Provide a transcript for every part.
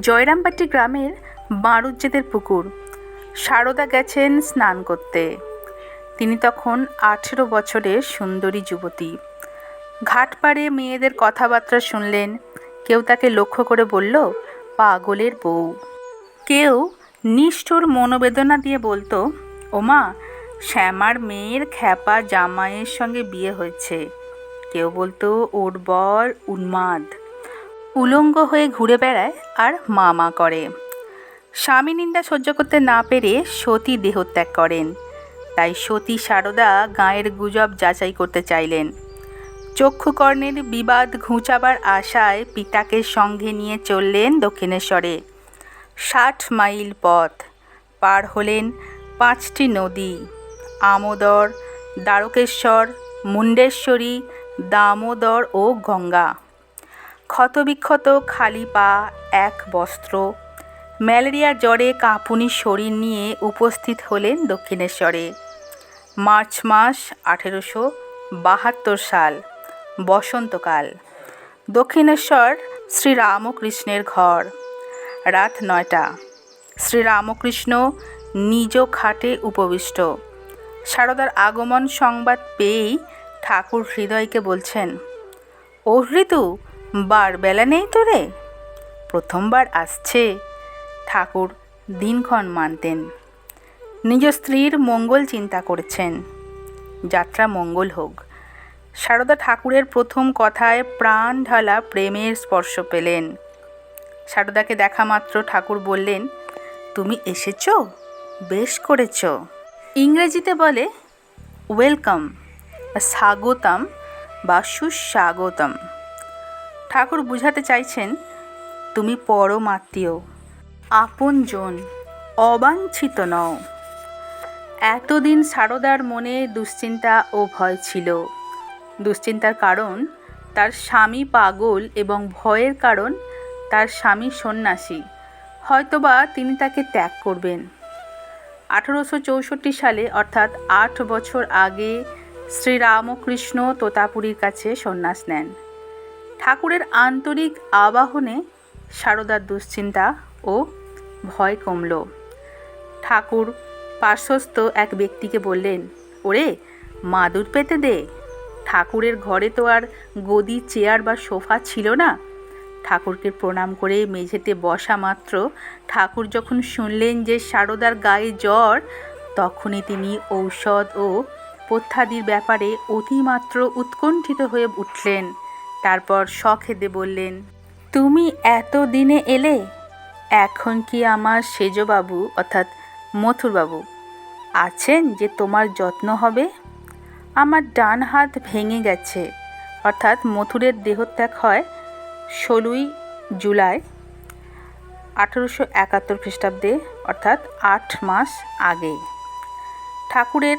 জয়রামবাটি গ্রামের বাঁড়ুজ্যেদের পুকুর। সারদা গেছেন স্নান করতে। তিনি তখন 18 বছরের সুন্দরী যুবতী। ঘাট পাড়ে মেয়েদের কথাবার্তা শুনলেন। কেউ তাকে লক্ষ্য করে বলল, পাগলের বউ। কেউ নিষ্ঠুর মনোবেদনা দিয়ে বলতো, ওমা, শ্যামার মেয়ের খ্যাপা জামাইয়ের সঙ্গে বিয়ে হয়েছে। কেউ বলতো, ওর বর উন্মাদ, উলঙ্গ হয়ে ঘুরে বেড়ায় আর মা করে। স্বামী নিন্দা সহ্য করতে না পেরে সতী দেহত্যাগ করেন। তাই সতী সারদা গাঁয়ের গুজব যাচাই করতে চাইলেন। চক্ষুকর্ণের বিবাদ ঘুচাবার আশায় পিতাকে সঙ্গে নিয়ে চললেন দক্ষিণেশ্বরে। 60 মাইল পথ পার হলেন 5টি নদী, আমোদর, দ্বারকেশ্বর, মুণ্ডেশ্বরী, দামোদর ও গঙ্গা। ক্ষতবিক্ষত খালি পা, এক বস্ত্র, ম্যালেরিয়ার জ্বরে কাঁপুনি শরীর নিয়ে উপস্থিত হলেন দক্ষিণেশ্বরে। মার্চ মাস 1872 সাল, বসন্তকাল। দক্ষিণেশ্বর শ্রীরামকৃষ্ণের ঘর। রাত 9টা। শ্রীরামকৃষ্ণ নিজ খাটে উপবিষ্ট। সারদার আগমন সংবাদ পেয়েই ঠাকুর হৃদয়কে বলছেন, ও ঋতু, বার বেলা নেই তোরে? প্রথমবার আসছে। ঠাকুর দিনক্ষণ মানতেন। নিজ স্ত্রীর মঙ্গল চিন্তা করেছেন। যাত্রা মঙ্গল হোক। সারদা ঠাকুরের প্রথম কথায় প্রাণ ঢালা প্রেমের স্পর্শ পেলেন। সারদাকে দেখা মাত্র ঠাকুর বললেন, তুমি এসেছ, বেশ করেছ। ইংরেজিতে বলে ওয়েলকাম, স্বাগতম বা সুস্বাগতম। ঠাকুর বুঝাতে চাইছেন, তুমি পরম আত্মীয়, আপনজন, অবাঞ্ছিত নও। এতদিন সারদার মনে দুশ্চিন্তা ও ভয় ছিল। দুশ্চিন্তার কারণ তার স্বামী পাগল এবং ভয়ের কারণ তার স্বামী সন্ন্যাসী, হয়তোবা তিনি তাকে ত্যাগ করবেন। 1864 সালে অর্থাৎ 8 বছর আগে শ্রীরামকৃষ্ণ তোতাপুরীর কাছে সন্ন্যাস নেন। ঠাকুরের আন্তরিক আবাহনে সারদার দুশ্চিন্তা ও ভয় কমল। ঠাকুর পার্শ্বস্থ এক ব্যক্তিকে বললেন, ওরে, মাদুর পেতে দে। ঠাকুরের ঘরে তো আর গদি, চেয়ার বা সোফা ছিল না। ঠাকুরকে প্রণাম করে মেঝেতে বসা মাত্র ঠাকুর যখন শুনলেন যে সারদার গায়ে জ্বর, তখনই তিনি ঔষধ ও পথ্যাদির ব্যাপারে অতিমাত্র উৎকণ্ঠিত হয়ে উঠলেন। তারপর সখেদে বললেন, তুমি এত দিনে এলে, এখন কি আমার সেজবাবু অর্থাৎ মথুরবাবু আছেন যে তোমার যত্ন হবে? আমার ডান হাত ভেঙে গেছে। অর্থাৎ মথুরের দেহত্যাগ হয় 16 জুলাই 1871 খ্রিস্টাব্দে, অর্থাৎ 8 মাস আগে। ঠাকুরের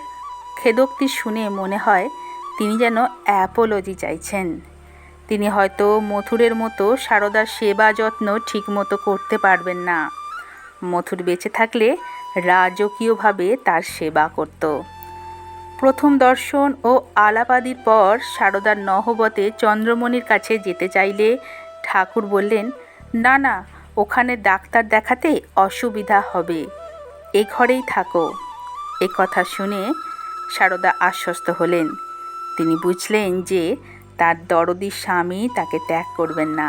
খেদোক্তি শুনে মনে হয় তিনি যেন অ্যাপোলজি চাইছেন। তিনি হয়তো মথুরের মতো সারদার সেবা যত্ন ঠিকমতো করতে পারবেন না। মথুর বেঁচে থাকলে রাজকীয়ভাবে তার সেবা করত। প্রথম দর্শন ও আলাপাদির পর সারদার নহবতে চন্দ্রমণির কাছে যেতে চাইলে ঠাকুর বললেন, না না, ওখানে ডাক্তার দেখাতে অসুবিধা হবে, এ ঘরেই থাকো। এ কথা শুনে সারদা আশ্বস্ত হলেন। তিনি বুঝলেন যে তার দরদি স্বামী তাকে ত্যাগ করবেন না।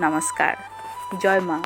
নমস্কার। জয় মা।